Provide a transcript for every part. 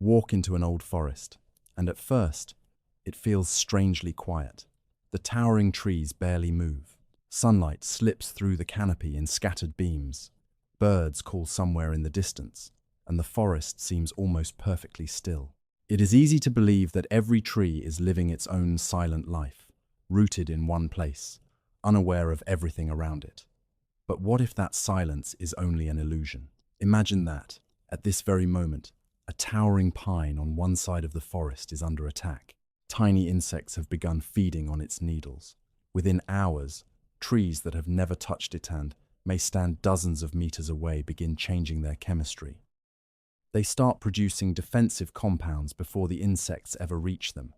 Walk into an old forest, and at first, it feels strangely quiet. The towering trees barely move. Sunlight slips through the canopy in scattered beams. Birds call somewhere in the distance, and the forest seems almost perfectly still. It is easy to believe that every tree is living its own silent life, rooted in one place, unaware of everything around it. But what if that silence is only an illusion? Imagine that, at this very moment, a towering pine on one side of the forest is under attack. Tiny insects have begun feeding on its needles. Within hours, trees that have never touched it and may stand dozens of meters away begin changing their chemistry. They start producing defensive compounds before the insects ever reach them.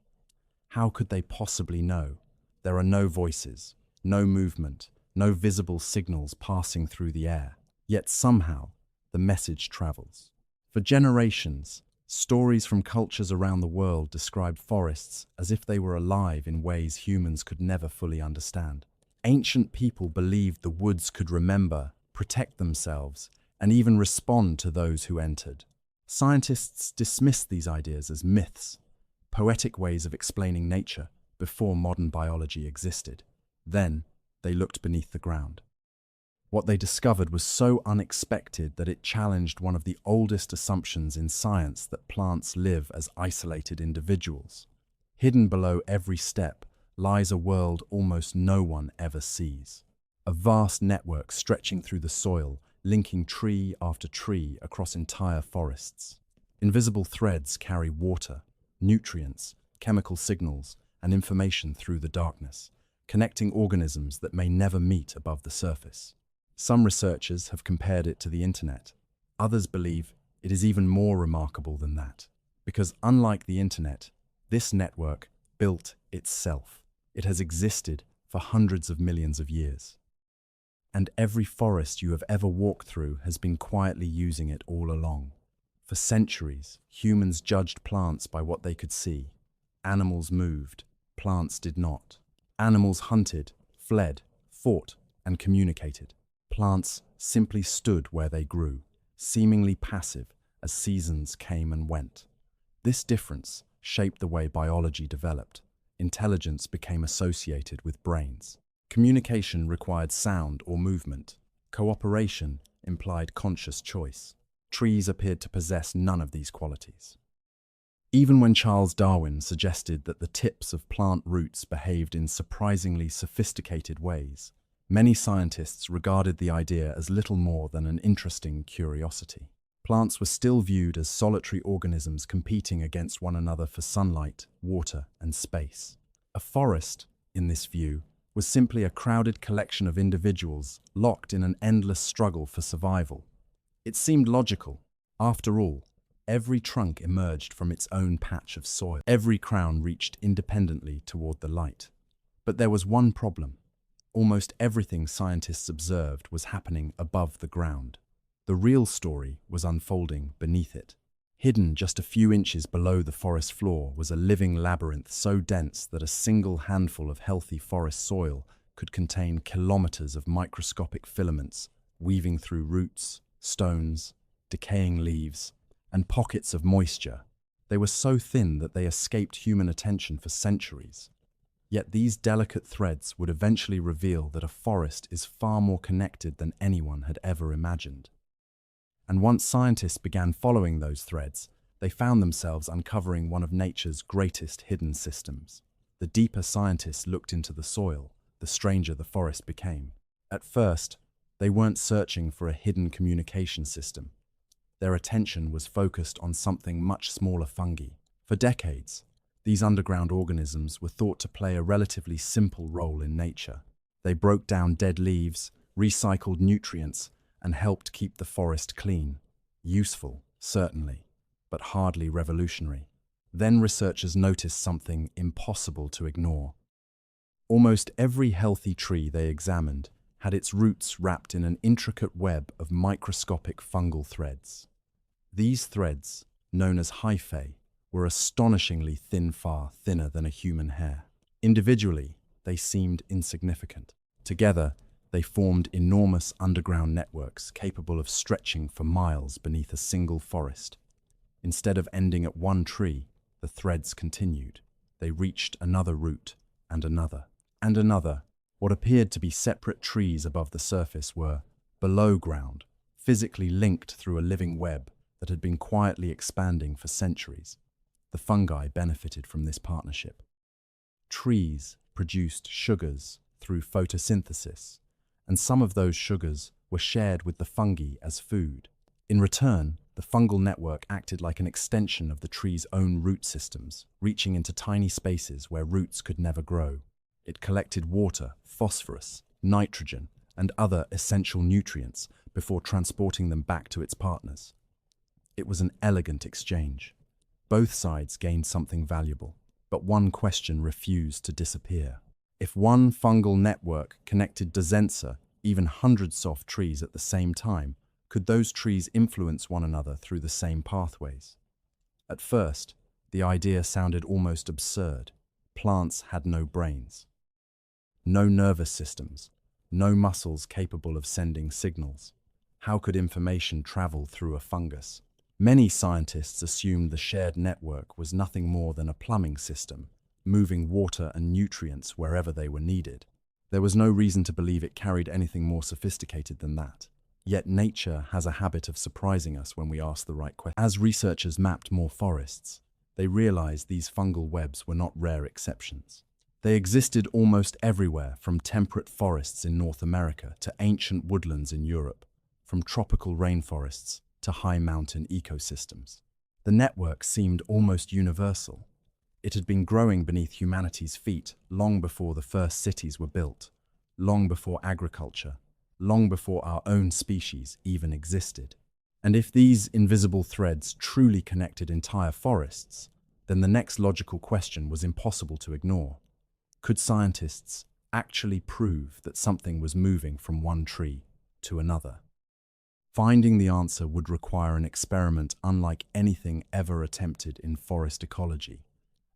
How could they possibly know? There are no voices, no movement, no visible signals passing through the air. Yet somehow, the message travels. For generations, stories from cultures around the world described forests as if they were alive in ways humans could never fully understand. Ancient people believed the woods could remember, protect themselves, and even respond to those who entered. Scientists dismissed these ideas as myths, poetic ways of explaining nature before modern biology existed. Then, they looked beneath the ground. What they discovered was so unexpected that it challenged one of the oldest assumptions in science that plants live as isolated individuals. Hidden below every step lies a world almost no one ever sees. A vast network stretching through the soil, linking tree after tree across entire forests. Invisible threads carry water, nutrients, chemical signals, and information through the darkness, connecting organisms that may never meet above the surface. Some researchers have compared it to the internet. Others believe it is even more remarkable than that, because unlike the internet, this network built itself. It has existed for hundreds of millions of years. And every forest you have ever walked through has been quietly using it all along. For centuries, humans judged plants by what they could see. Animals moved, plants did not. Animals hunted, fled, fought, and communicated. Plants simply stood where they grew, seemingly passive as seasons came and went. This difference shaped the way biology developed. Intelligence became associated with brains. Communication required sound or movement. Cooperation implied conscious choice. Trees appeared to possess none of these qualities. Even when Charles Darwin suggested that the tips of plant roots behaved in surprisingly sophisticated ways, many scientists regarded the idea as little more than an interesting curiosity. Plants were still viewed as solitary organisms competing against one another for sunlight, water, and space. A forest, in this view, was simply a crowded collection of individuals locked in an endless struggle for survival. It seemed logical. After all, every trunk emerged from its own patch of soil. Every crown reached independently toward the light. But there was one problem. Almost everything scientists observed was happening above the ground. The real story was unfolding beneath it. Hidden just a few inches below the forest floor was a living labyrinth so dense that a single handful of healthy forest soil could contain kilometers of microscopic filaments weaving through roots, stones, decaying leaves, and pockets of moisture. They were so thin that they escaped human attention for centuries. Yet these delicate threads would eventually reveal that a forest is far more connected than anyone had ever imagined. And once scientists began following those threads, they found themselves uncovering one of nature's greatest hidden systems. The deeper scientists looked into the soil, the stranger the forest became. At first, they weren't searching for a hidden communication system. Their attention was focused on something much smaller: fungi. For decades, these underground organisms were thought to play a relatively simple role in nature. They broke down dead leaves, recycled nutrients, and helped keep the forest clean. Useful, certainly, but hardly revolutionary. Then researchers noticed something impossible to ignore. Almost every healthy tree they examined had its roots wrapped in an intricate web of microscopic fungal threads. These threads, known as hyphae, were astonishingly thin, far thinner than a human hair. Individually, they seemed insignificant. Together, they formed enormous underground networks capable of stretching for miles beneath a single forest. Instead of ending at one tree, the threads continued. They reached another root, and another, and another. What appeared to be separate trees above the surface were, below ground, physically linked through a living web that had been quietly expanding for centuries. The fungi benefited from this partnership. Trees produced sugars through photosynthesis, and some of those sugars were shared with the fungi as food. In return, the fungal network acted like an extension of the tree's own root systems, reaching into tiny spaces where roots could never grow. It collected water, phosphorus, nitrogen, and other essential nutrients before transporting them back to its partners. It was an elegant exchange. Both sides gained something valuable, but one question refused to disappear. If one fungal network connected dozens, even hundreds of trees at the same time, could those trees influence one another through the same pathways? At first, the idea sounded almost absurd. Plants had no brains, no nervous systems, no muscles capable of sending signals. How could information travel through a fungus? Many scientists assumed the shared network was nothing more than a plumbing system, moving water and nutrients wherever they were needed. There was no reason to believe it carried anything more sophisticated than that. Yet nature has a habit of surprising us when we ask the right questions. As researchers mapped more forests, they realized these fungal webs were not rare exceptions. They existed almost everywhere, from temperate forests in North America to ancient woodlands in Europe, from tropical rainforests to high mountain ecosystems. The network seemed almost universal. It had been growing beneath humanity's feet long before the first cities were built, long before agriculture, long before our own species even existed. And if these invisible threads truly connected entire forests, then the next logical question was impossible to ignore. Could scientists actually prove that something was moving from one tree to another? Finding the answer would require an experiment unlike anything ever attempted in forest ecology,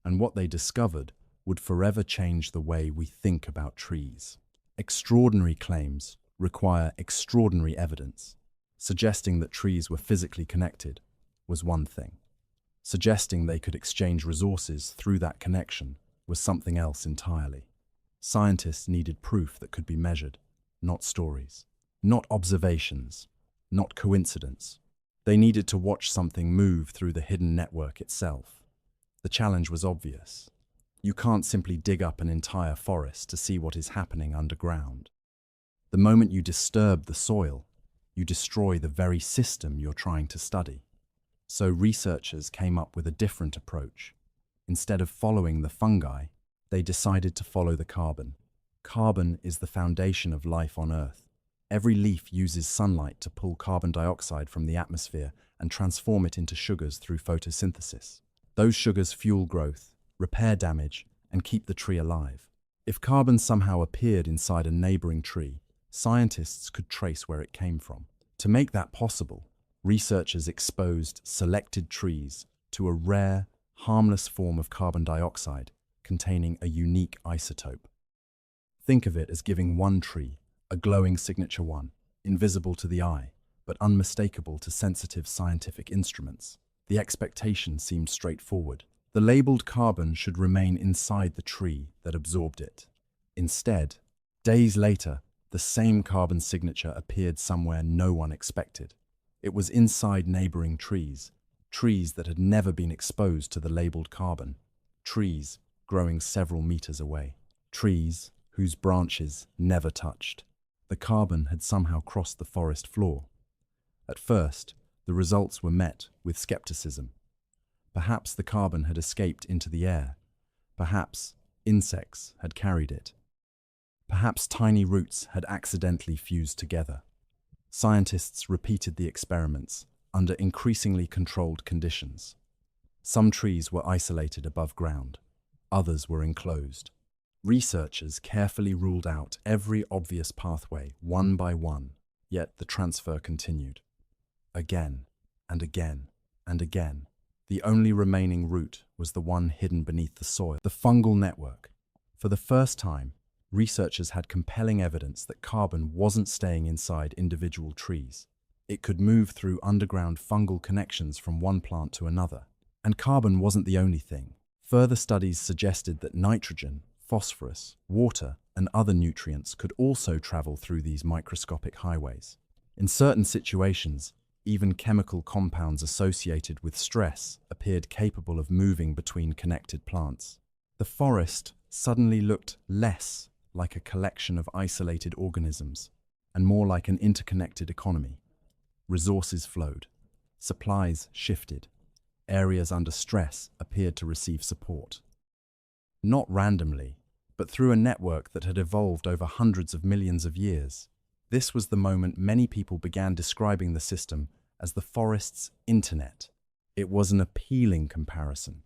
and what they discovered would forever change the way we think about trees. Extraordinary claims require extraordinary evidence. Suggesting that trees were physically connected was one thing. Suggesting they could exchange resources through that connection was something else entirely. Scientists needed proof that could be measured, not stories, not observations, not coincidence. They needed to watch something move through the hidden network itself. The challenge was obvious. You can't simply dig up an entire forest to see what is happening underground. The moment you disturb the soil, you destroy the very system you're trying to study. So researchers came up with a different approach. Instead of following the fungi, they decided to follow the carbon. Carbon is the foundation of life on Earth. Every leaf uses sunlight to pull carbon dioxide from the atmosphere and transform it into sugars through photosynthesis. Those sugars fuel growth, repair damage, and keep the tree alive. If carbon somehow appeared inside a neighboring tree, scientists could trace where it came from. To make that possible, researchers exposed selected trees to a rare, harmless form of carbon dioxide containing a unique isotope. Think of it as giving one tree a glowing signature one, invisible to the eye, but unmistakable to sensitive scientific instruments. The expectation seemed straightforward. The labeled carbon should remain inside the tree that absorbed it. Instead, days later, the same carbon signature appeared somewhere no one expected. It was inside neighboring trees, trees that had never been exposed to the labeled carbon, trees growing several meters away, trees whose branches never touched. The carbon had somehow crossed the forest floor. At first, the results were met with skepticism. Perhaps the carbon had escaped into the air. Perhaps insects had carried it. Perhaps tiny roots had accidentally fused together. Scientists repeated the experiments under increasingly controlled conditions. Some trees were isolated above ground. Others were enclosed. Researchers carefully ruled out every obvious pathway one by one, yet the transfer continued. Again and again and again. The only remaining root was the one hidden beneath the soil, the fungal network. For the first time, researchers had compelling evidence that carbon wasn't staying inside individual trees. It could move through underground fungal connections from one plant to another. And carbon wasn't the only thing. Further studies suggested that nitrogen, phosphorus, water, and other nutrients could also travel through these microscopic highways. In certain situations, even chemical compounds associated with stress appeared capable of moving between connected plants. The forest suddenly looked less like a collection of isolated organisms and more like an interconnected economy. Resources flowed, supplies shifted, areas under stress appeared to receive support. Not randomly, but through a network that had evolved over hundreds of millions of years. This was the moment many people began describing the system as the forest's internet. It was an appealing comparison.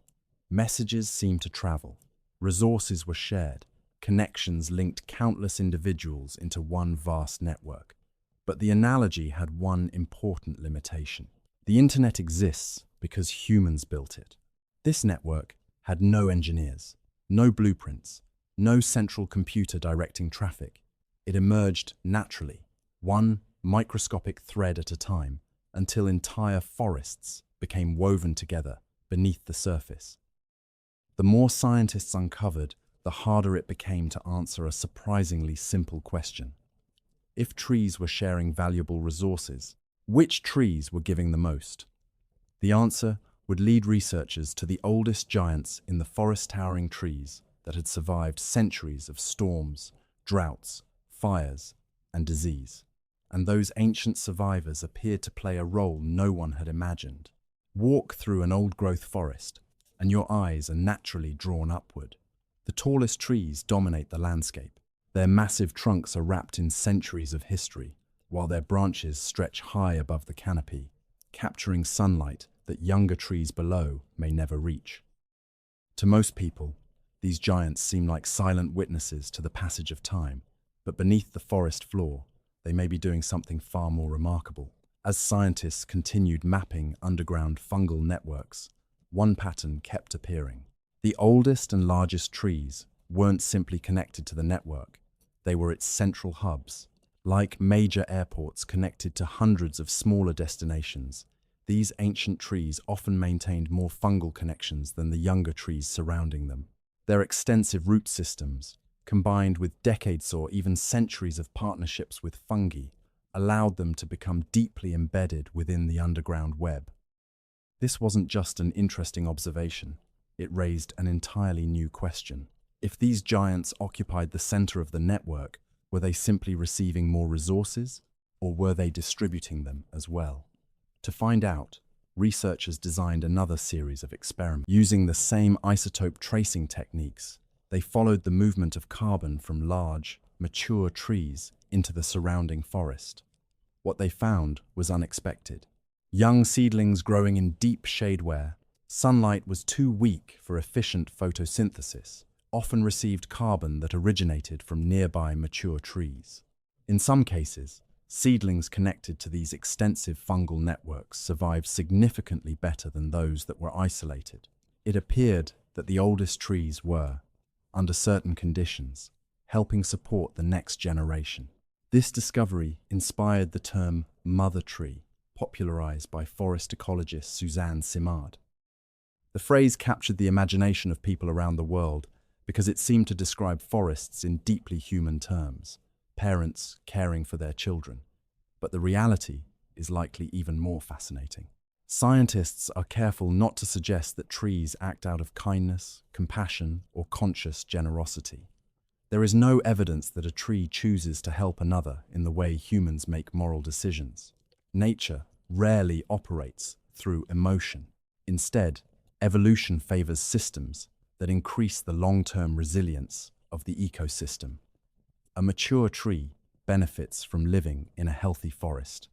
Messages seemed to travel. Resources were shared. Connections linked countless individuals into one vast network. But the analogy had one important limitation. The internet exists because humans built it. This network had no engineers, no blueprints, no central computer directing traffic. It emerged naturally, one microscopic thread at a time, until entire forests became woven together beneath the surface. The more scientists uncovered, the harder it became to answer a surprisingly simple question. If trees were sharing valuable resources, which trees were giving the most? The answer would lead researchers to the oldest giants in the forest, towering trees that had survived centuries of storms, droughts, fires, and disease. And those ancient survivors appeared to play a role no one had imagined. Walk through an old-growth forest, and your eyes are naturally drawn upward. The tallest trees dominate the landscape. Their massive trunks are wrapped in centuries of history, while their branches stretch high above the canopy, capturing sunlight that younger trees below may never reach. To most people, these giants seem like silent witnesses to the passage of time, but beneath the forest floor, they may be doing something far more remarkable. As scientists continued mapping underground fungal networks, one pattern kept appearing. The oldest and largest trees weren't simply connected to the network, they were its central hubs. Like major airports connected to hundreds of smaller destinations, these ancient trees often maintained more fungal connections than the younger trees surrounding them. Their extensive root systems, combined with decades or even centuries of partnerships with fungi, allowed them to become deeply embedded within the underground web. This wasn't just an interesting observation, it raised an entirely new question. If these giants occupied the center of the network, were they simply receiving more resources, or were they distributing them as well? To find out, researchers designed another series of experiments. Using the same isotope tracing techniques, they followed the movement of carbon from large, mature trees into the surrounding forest. What they found was unexpected. Young seedlings growing in deep shade where sunlight was too weak for efficient photosynthesis often received carbon that originated from nearby mature trees. In some cases, seedlings connected to these extensive fungal networks survived significantly better than those that were isolated. It appeared that the oldest trees were, under certain conditions, helping support the next generation. This discovery inspired the term mother tree, popularized by forest ecologist Suzanne Simard. The phrase captured the imagination of people around the world because it seemed to describe forests in deeply human terms, parents caring for their children. But the reality is likely even more fascinating. Scientists are careful not to suggest that trees act out of kindness, compassion, or conscious generosity. There is no evidence that a tree chooses to help another in the way humans make moral decisions. Nature rarely operates through emotion. Instead, evolution favors systems that increase the long-term resilience of the ecosystem. A mature tree benefits from living in a healthy forest.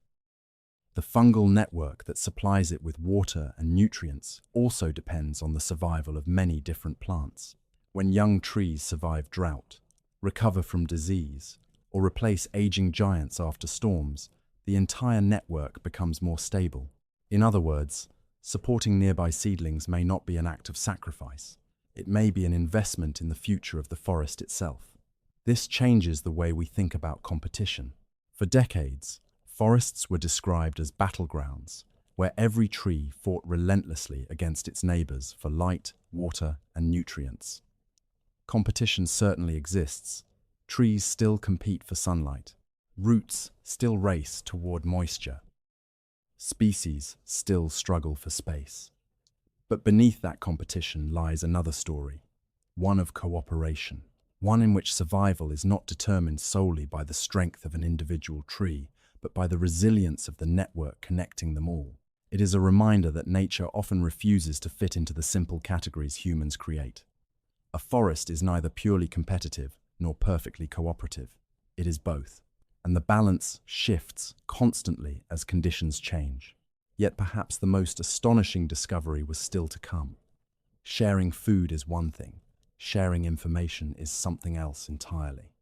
The fungal network that supplies it with water and nutrients also depends on the survival of many different plants. When young trees survive drought, recover from disease, or replace aging giants after storms, the entire network becomes more stable. In other words, supporting nearby seedlings may not be an act of sacrifice. It may be an investment in the future of the forest itself. This changes the way we think about competition. For decades, Forests were described as battlegrounds, where every tree fought relentlessly against its neighbors for light, water, and nutrients. Competition certainly exists. Trees still compete for sunlight. Roots still race toward moisture. Species still struggle for space. But beneath that competition lies another story, one of cooperation, one in which survival is not determined solely by the strength of an individual tree, but by the resilience of the network connecting them all. It is a reminder that nature often refuses to fit into the simple categories humans create. A forest is neither purely competitive nor perfectly cooperative. It is both, and the balance shifts constantly as conditions change. Yet perhaps the most astonishing discovery was still to come. Sharing food is one thing, sharing information is something else entirely.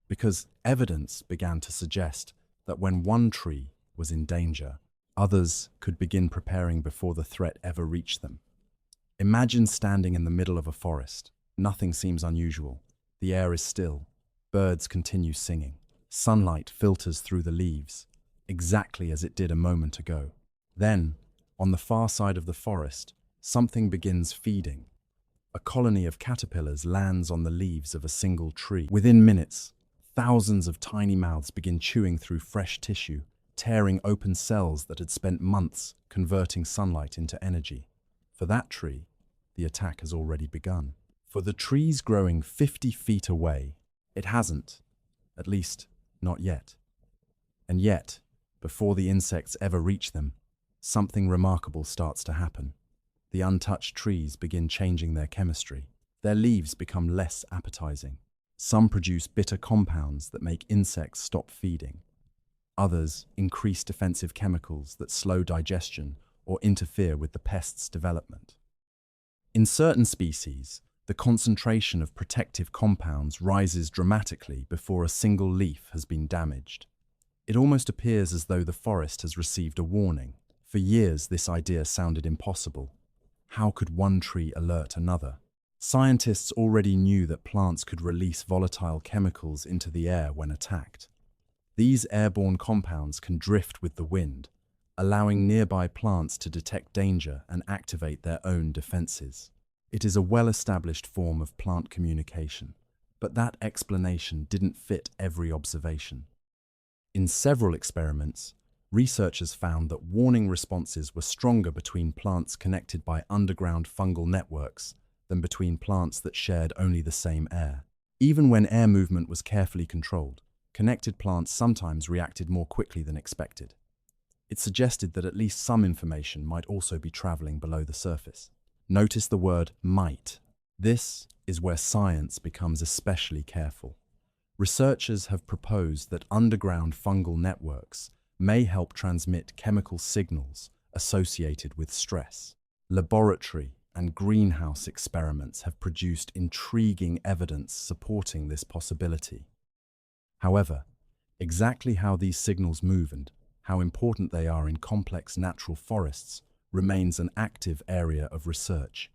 Because evidence began to suggest that when one tree was in danger, others could begin preparing before the threat ever reached them. Imagine standing in the middle of a forest. Nothing seems unusual. The air is still. Birds continue singing. Sunlight filters through the leaves, exactly as it did a moment ago. Then, on the far side of the forest, something begins feeding. A colony of caterpillars lands on the leaves of a single tree. Within minutes, thousands of tiny mouths begin chewing through fresh tissue, tearing open cells that had spent months converting sunlight into energy. For that tree, the attack has already begun. For the trees growing 50 feet away, it hasn't, at least not yet. And yet, before the insects ever reach them, something remarkable starts to happen. The untouched trees begin changing their chemistry. Their leaves become less appetizing. Some produce bitter compounds that make insects stop feeding. Others increase defensive chemicals that slow digestion or interfere with the pest's development. In certain species, the concentration of protective compounds rises dramatically before a single leaf has been damaged. It almost appears as though the forest has received a warning. For years, this idea sounded impossible. How could one tree alert another? Scientists already knew that plants could release volatile chemicals into the air when attacked. These airborne compounds can drift with the wind, allowing nearby plants to detect danger and activate their own defenses. It is a well-established form of plant communication, but that explanation didn't fit every observation. In several experiments, researchers found that warning responses were stronger between plants connected by underground fungal networks than between plants that shared only the same air. Even when air movement was carefully controlled, connected plants sometimes reacted more quickly than expected. It suggested that at least some information might also be traveling below the surface. Notice the word might. This is where science becomes especially careful. Researchers have proposed that underground fungal networks may help transmit chemical signals associated with stress. Laboratory and greenhouse experiments have produced intriguing evidence supporting this possibility. However, exactly how these signals move and how important they are in complex natural forests remains an active area of research.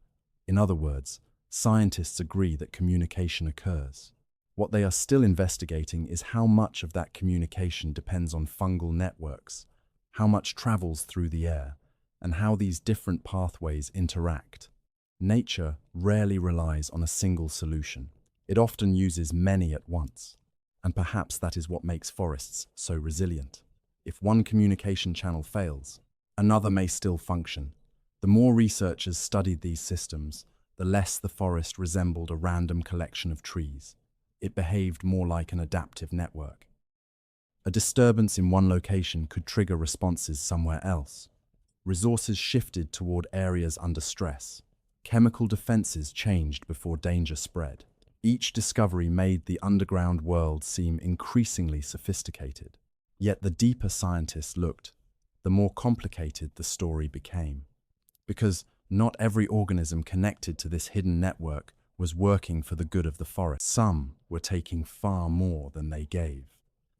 In other words, scientists agree that communication occurs. What they are still investigating is how much of that communication depends on fungal networks, how much travels through the air, and how these different pathways interact. Nature rarely relies on a single solution. It often uses many at once. And perhaps that is what makes forests so resilient. If one communication channel fails, another may still function. The more researchers studied these systems, the less the forest resembled a random collection of trees. It behaved more like an adaptive network. A disturbance in one location could trigger responses somewhere else. Resources shifted toward areas under stress. Chemical defenses changed before danger spread. Each discovery made the underground world seem increasingly sophisticated. Yet the deeper scientists looked, the more complicated the story became. Because not every organism connected to this hidden network was working for the good of the forest. Some were taking far more than they gave.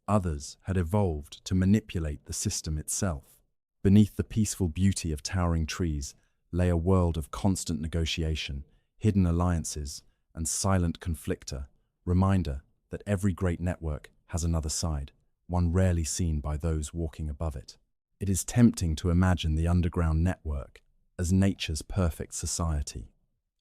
Others had evolved to manipulate the system itself. Beneath the peaceful beauty of towering trees lay a world of constant negotiation, hidden alliances, and silent conflictor, reminder that every great network has another side, one rarely seen by those walking above it. It is tempting to imagine the underground network as nature's perfect society,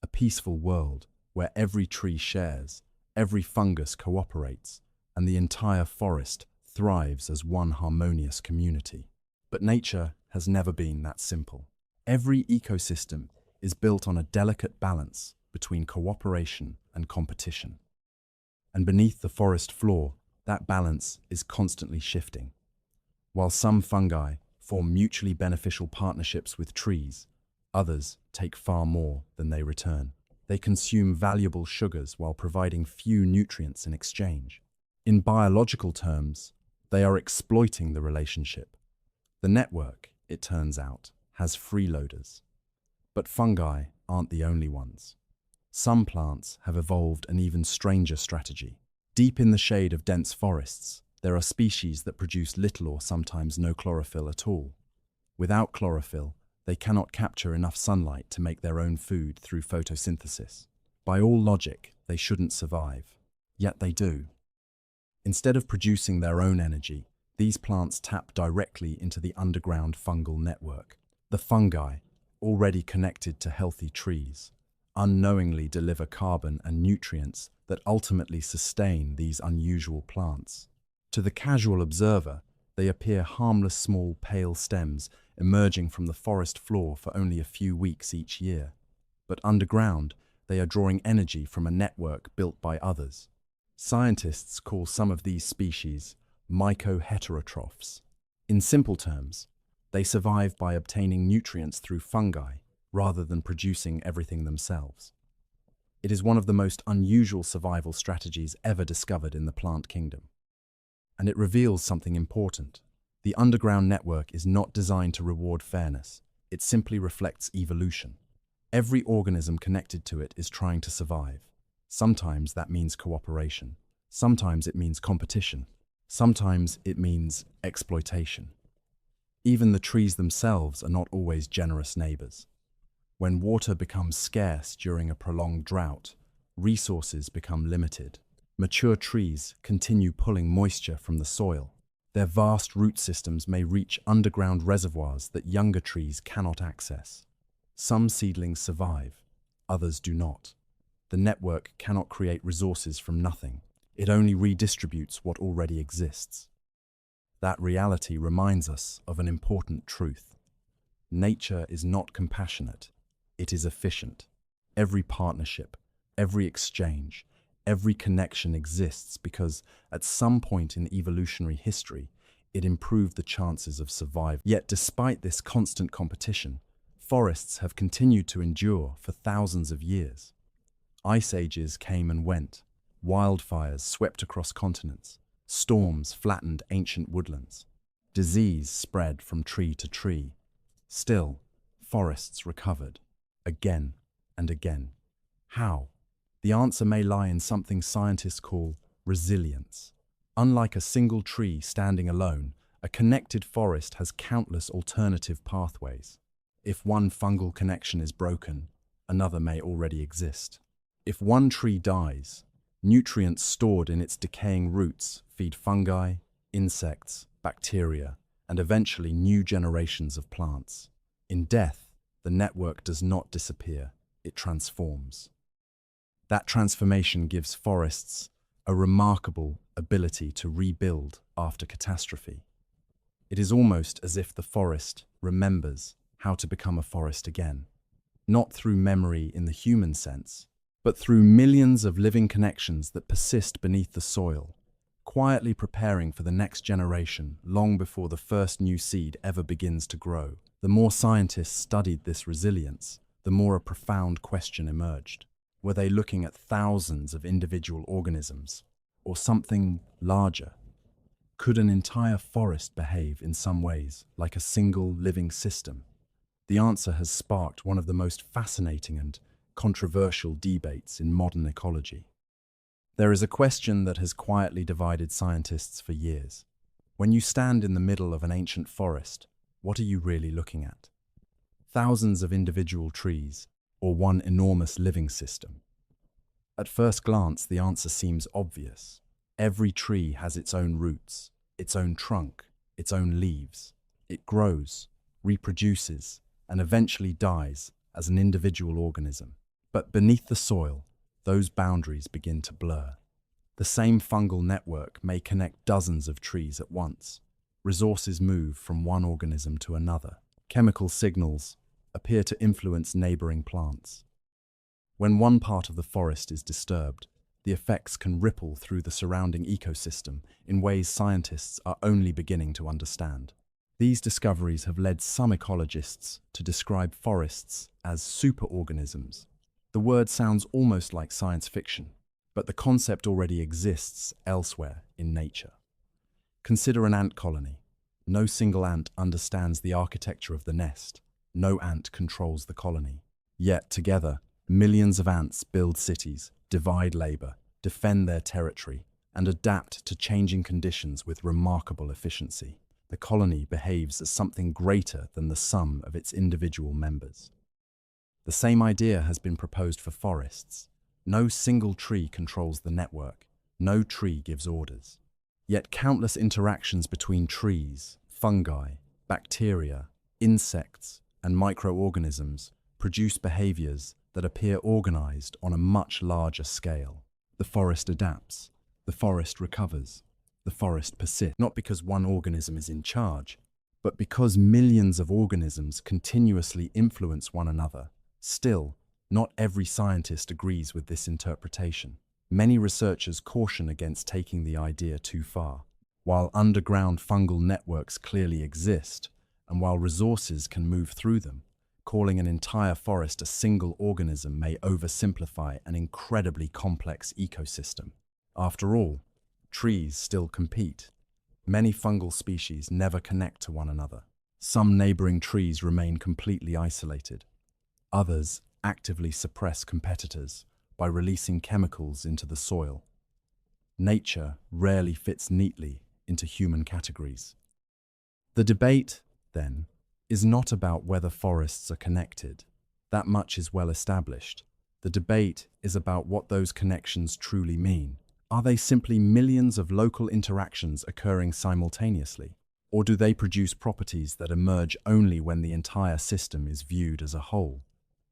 a peaceful world where every tree shares, every fungus cooperates, and the entire forest thrives as one harmonious community. But nature has never been that simple. Every ecosystem is built on a delicate balance between cooperation and competition. And beneath the forest floor, that balance is constantly shifting. While some fungi form mutually beneficial partnerships with trees, others take far more than they return. They consume valuable sugars while providing few nutrients in exchange. In biological terms, they are exploiting the relationship. The network, it turns out, has freeloaders. But fungi aren't the only ones. Some plants have evolved an even stranger strategy. Deep in the shade of dense forests, there are species that produce little or sometimes no chlorophyll at all. Without chlorophyll, they cannot capture enough sunlight to make their own food through photosynthesis. By all logic, they shouldn't survive. Yet they do. Instead of producing their own energy, these plants tap directly into the underground fungal network. The fungi, already connected to healthy trees, unknowingly deliver carbon and nutrients that ultimately sustain these unusual plants. To the casual observer, they appear harmless small pale stems emerging from the forest floor for only a few weeks each year. But underground, they are drawing energy from a network built by others. Scientists call some of these species mycoheterotrophs. In simple terms, they survive by obtaining nutrients through fungi rather than producing everything themselves. It is one of the most unusual survival strategies ever discovered in the plant kingdom. And it reveals something important. The underground network is not designed to reward fairness. It simply reflects evolution. Every organism connected to it is trying to survive. Sometimes that means cooperation. Sometimes it means competition. Sometimes it means exploitation. Even the trees themselves are not always generous neighbors. When water becomes scarce during a prolonged drought, resources become limited. Mature trees continue pulling moisture from the soil. Their vast root systems may reach underground reservoirs that younger trees cannot access. Some seedlings survive, others do not. The network cannot create resources from nothing. It only redistributes what already exists. That reality reminds us of an important truth. Nature is not compassionate, it is efficient. Every partnership, every exchange, every connection exists because at some point in evolutionary history, it improved the chances of survival. Yet despite this constant competition, forests have continued to endure for thousands of years. Ice ages came and went. Wildfires swept across continents. Storms flattened ancient woodlands. Disease spread from tree to tree. Still, forests recovered, again and again. How? The answer may lie in something scientists call resilience. Unlike a single tree standing alone, a connected forest has countless alternative pathways. If one fungal connection is broken, another may already exist. If one tree dies, nutrients stored in its decaying roots feed fungi, insects, bacteria, and eventually new generations of plants. In death, the network does not disappear, it transforms. That transformation gives forests a remarkable ability to rebuild after catastrophe. It is almost as if the forest remembers how to become a forest again, not through memory in the human sense, but through millions of living connections that persist beneath the soil, quietly preparing for the next generation long before the first new seed ever begins to grow. The more scientists studied this resilience, the more a profound question emerged. Were they looking at thousands of individual organisms, or something larger? Could an entire forest behave in some ways like a single living system? The answer has sparked one of the most fascinating and controversial debates in modern ecology. There is a question that has quietly divided scientists for years. When you stand in the middle of an ancient forest, what are you really looking at? Thousands of individual trees, or one enormous living system? At first glance, the answer seems obvious. Every tree has its own roots, its own trunk, its own leaves. It grows, reproduces, and eventually dies as an individual organism. But beneath the soil, those boundaries begin to blur. The same fungal network may connect dozens of trees at once. Resources move from one organism to another. Chemical signals appear to influence neighboring plants. When one part of the forest is disturbed, the effects can ripple through the surrounding ecosystem in ways scientists are only beginning to understand. These discoveries have led some ecologists to describe forests as superorganisms. The word sounds almost like science fiction, but the concept already exists elsewhere in nature. Consider an ant colony. No single ant understands the architecture of the nest. No ant controls the colony. Yet together, millions of ants build cities, divide labor, defend their territory, and adapt to changing conditions with remarkable efficiency. The colony behaves as something greater than the sum of its individual members. The same idea has been proposed for forests. No single tree controls the network. No tree gives orders. Yet countless interactions between trees, fungi, bacteria, insects, and microorganisms produce behaviors that appear organized on a much larger scale. The forest adapts. The forest recovers. The forest persists, not because one organism is in charge, but because millions of organisms continuously influence one another. Still, not every scientist agrees with this interpretation. Many researchers caution against taking the idea too far. While underground fungal networks clearly exist, and while resources can move through them, calling an entire forest a single organism may oversimplify an incredibly complex ecosystem. After all, trees still compete. Many fungal species never connect to one another. Some neighboring trees remain completely isolated. Others actively suppress competitors by releasing chemicals into the soil. Nature rarely fits neatly into human categories. The debate, then, is not about whether forests are connected. That much is well established. The debate is about what those connections truly mean. Are they simply millions of local interactions occurring simultaneously? Or do they produce properties that emerge only when the entire system is viewed as a whole?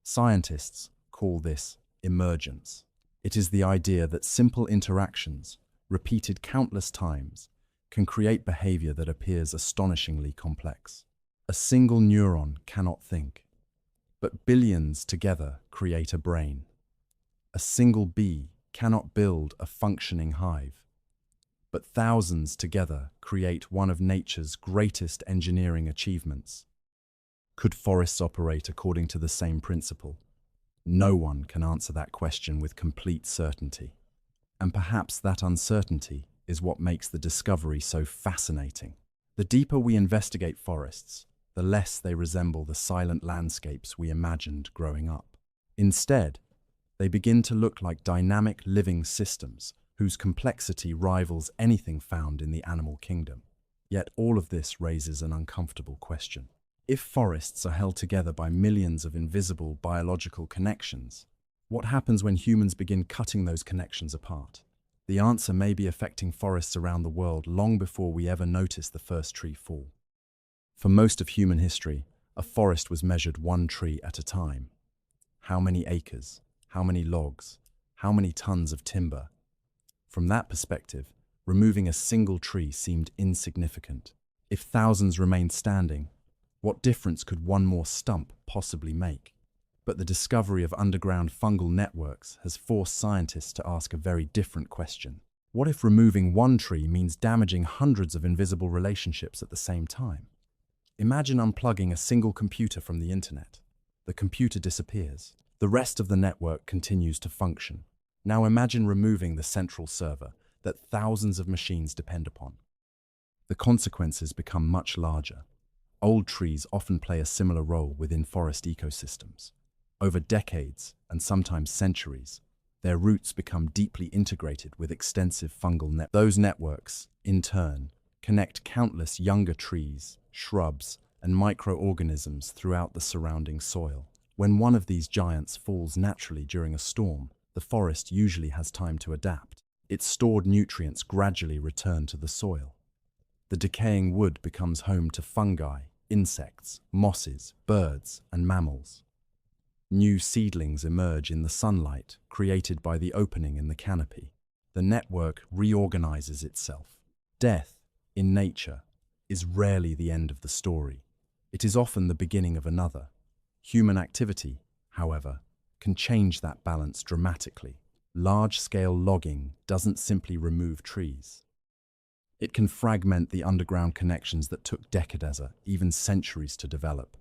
Scientists call this emergence. It is the idea that simple interactions, repeated countless times, can create behavior that appears astonishingly complex. A single neuron cannot think, but billions together create a brain. A single bee cannot build a functioning hive, but thousands together create one of nature's greatest engineering achievements. Could forests operate according to the same principle? No one can answer that question with complete certainty. And perhaps that uncertainty is what makes the discovery so fascinating. The deeper we investigate forests, the less they resemble the silent landscapes we imagined growing up. Instead, they begin to look like dynamic living systems whose complexity rivals anything found in the animal kingdom. Yet all of this raises an uncomfortable question. If forests are held together by millions of invisible biological connections, what happens when humans begin cutting those connections apart? The answer may be affecting forests around the world long before we ever notice the first tree fall. For most of human history, a forest was measured one tree at a time. How many acres? How many logs? How many tons of timber? From that perspective, removing a single tree seemed insignificant. If thousands remained standing, what difference could one more stump possibly make? But the discovery of underground fungal networks has forced scientists to ask a very different question. What if removing one tree means damaging hundreds of invisible relationships at the same time? Imagine unplugging a single computer from the internet. The computer disappears. The rest of the network continues to function. Now imagine removing the central server that thousands of machines depend upon. The consequences become much larger. Old trees often play a similar role within forest ecosystems. Over decades, and sometimes centuries, their roots become deeply integrated with extensive fungal networks. Those networks, in turn, connect countless younger trees, shrubs, and microorganisms throughout the surrounding soil. When one of these giants falls naturally during a storm, the forest usually has time to adapt. Its stored nutrients gradually return to the soil. The decaying wood becomes home to fungi, insects, mosses, birds, and mammals. New seedlings emerge in the sunlight created by the opening in the canopy. The network reorganizes itself. Death, in nature, is rarely the end of the story. It is often the beginning of another. Human activity, however, can change that balance dramatically. Large-scale logging doesn't simply remove trees. It can fragment the underground connections that took decades, even centuries, to develop.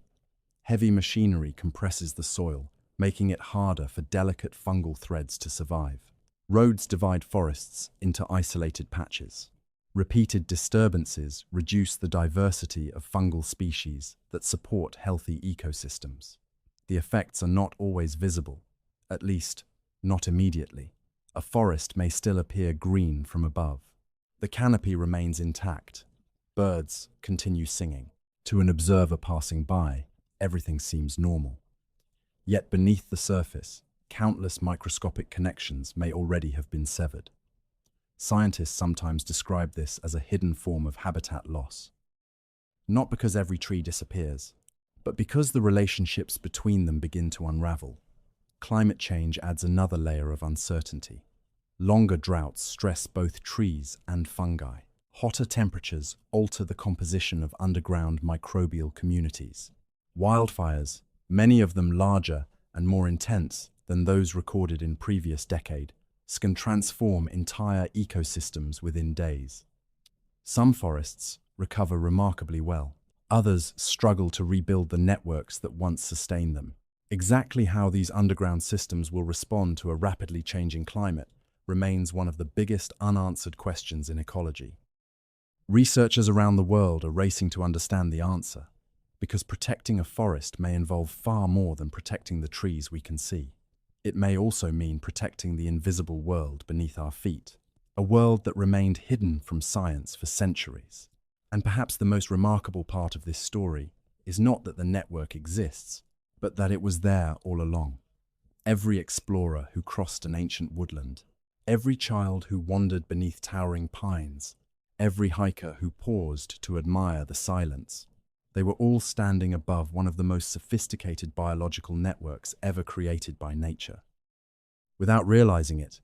Heavy machinery compresses the soil, making it harder for delicate fungal threads to survive. Roads divide forests into isolated patches. Repeated disturbances reduce the diversity of fungal species that support healthy ecosystems. The effects are not always visible, at least not immediately. A forest may still appear green from above. The canopy remains intact. Birds continue singing. To an observer passing by, everything seems normal. Yet beneath the surface, countless microscopic connections may already have been severed. Scientists sometimes describe this as a hidden form of habitat loss. Not because every tree disappears, but because the relationships between them begin to unravel. Climate change adds another layer of uncertainty. Longer droughts stress both trees and fungi. Hotter temperatures alter the composition of underground microbial communities. Wildfires, many of them larger and more intense than those recorded in previous decades, can transform entire ecosystems within days. Some forests recover remarkably well. Others struggle to rebuild the networks that once sustained them. Exactly how these underground systems will respond to a rapidly changing climate remains one of the biggest unanswered questions in ecology. Researchers around the world are racing to understand the answer, because protecting a forest may involve far more than protecting the trees we can see. It may also mean protecting the invisible world beneath our feet, a world that remained hidden from science for centuries. And perhaps the most remarkable part of this story is not that the network exists, but that it was there all along. Every explorer who crossed an ancient woodland, every child who wandered beneath towering pines, every hiker who paused to admire the silence, they were all standing above one of the most sophisticated biological networks ever created by nature. Without realizing it,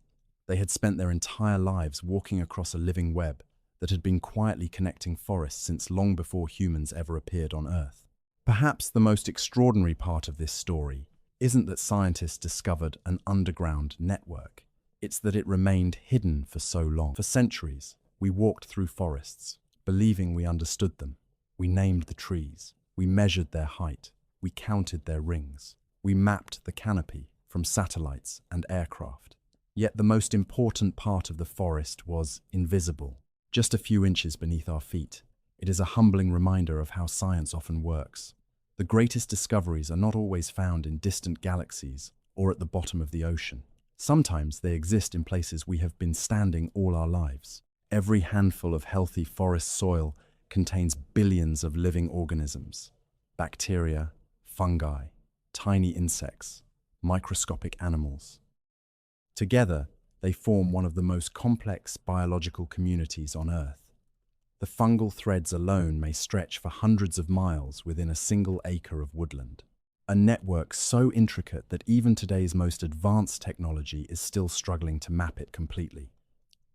they had spent their entire lives walking across a living web that had been quietly connecting forests since long before humans ever appeared on Earth. Perhaps the most extraordinary part of this story isn't that scientists discovered an underground network. It's that it remained hidden for so long. For centuries, we walked through forests, believing we understood them. We named the trees, we measured their height, we counted their rings, we mapped the canopy from satellites and aircraft. Yet the most important part of the forest was invisible, just a few inches beneath our feet. It is a humbling reminder of how science often works. The greatest discoveries are not always found in distant galaxies or at the bottom of the ocean. Sometimes they exist in places we have been standing all our lives. Every handful of healthy forest soil contains billions of living organisms, bacteria, fungi, tiny insects, microscopic animals. Together, they form one of the most complex biological communities on Earth. The fungal threads alone may stretch for hundreds of miles within a single acre of woodland. A network so intricate that even today's most advanced technology is still struggling to map it completely.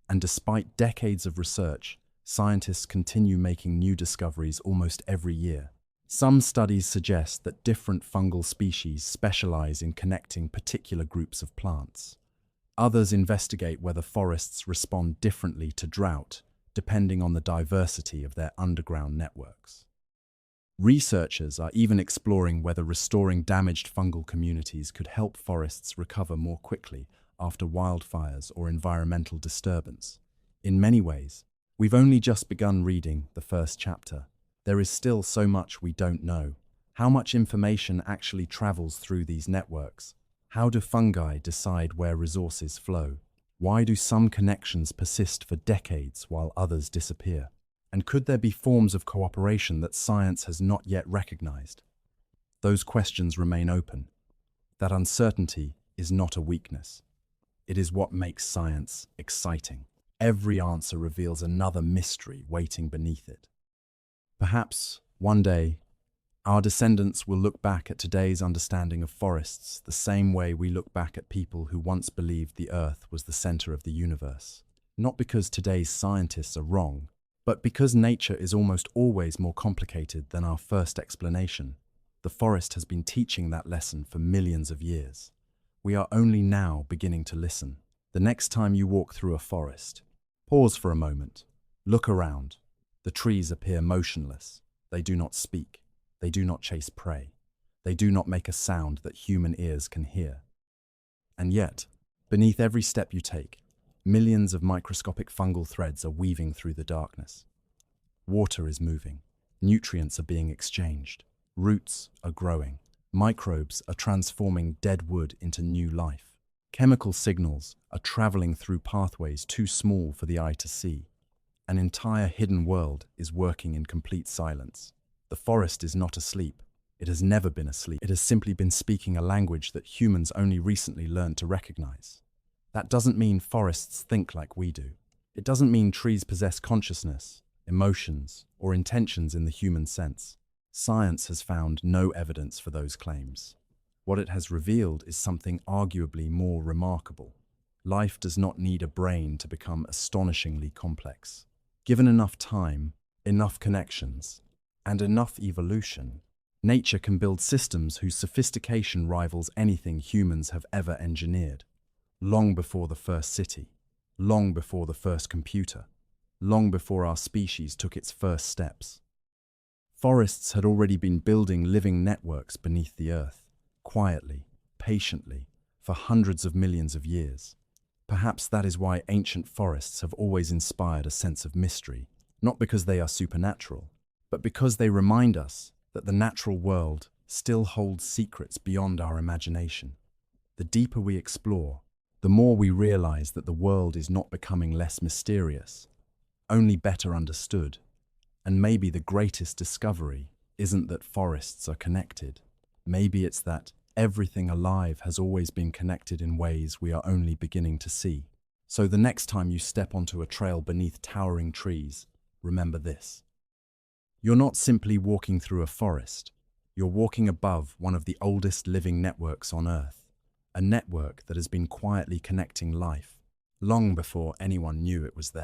And despite decades of research, scientists continue making new discoveries almost every year. Some studies suggest that different fungal species specialize in connecting particular groups of plants. Others investigate whether forests respond differently to drought, depending on the diversity of their underground networks. Researchers are even exploring whether restoring damaged fungal communities could help forests recover more quickly after wildfires or environmental disturbance. In many ways, we've only just begun reading the first chapter. There is still so much we don't know. How much information actually travels through these networks? How do fungi decide where resources flow? Why do some connections persist for decades while others disappear? And could there be forms of cooperation that science has not yet recognized? Those questions remain open. That uncertainty is not a weakness. It is what makes science exciting. Every answer reveals another mystery waiting beneath it. Perhaps, one day, our descendants will look back at today's understanding of forests the same way we look back at people who once believed the Earth was the center of the universe. Not because today's scientists are wrong, but because nature is almost always more complicated than our first explanation. The forest has been teaching that lesson for millions of years. We are only now beginning to listen. The next time you walk through a forest, pause for a moment. Look around. The trees appear motionless. They do not speak. They do not chase prey. They do not make a sound that human ears can hear. And yet, beneath every step you take, millions of microscopic fungal threads are weaving through the darkness. Water is moving. Nutrients are being exchanged. Roots are growing. Microbes are transforming dead wood into new life. Chemical signals are traveling through pathways too small for the eye to see. An entire hidden world is working in complete silence. The forest is not asleep. It has never been asleep. It has simply been speaking a language that humans only recently learned to recognize. That doesn't mean forests think like we do. It doesn't mean trees possess consciousness, emotions, or intentions in the human sense. Science has found no evidence for those claims. What it has revealed is something arguably more remarkable. Life does not need a brain to become astonishingly complex. Given enough time, enough connections, and enough evolution, nature can build systems whose sophistication rivals anything humans have ever engineered. Long before the first city, long before the first computer, long before our species took its first steps. Forests had already been building living networks beneath the earth, quietly, patiently, for hundreds of millions of years. Perhaps that is why ancient forests have always inspired a sense of mystery, not because they are supernatural, but because they remind us that the natural world still holds secrets beyond our imagination. The deeper we explore, the more we realize that the world is not becoming less mysterious, only better understood. And maybe the greatest discovery isn't that forests are connected. Maybe it's that everything alive has always been connected in ways we are only beginning to see. So the next time you step onto a trail beneath towering trees, remember this. You're not simply walking through a forest. You're walking above one of the oldest living networks on Earth, a network that has been quietly connecting life long before anyone knew it was there.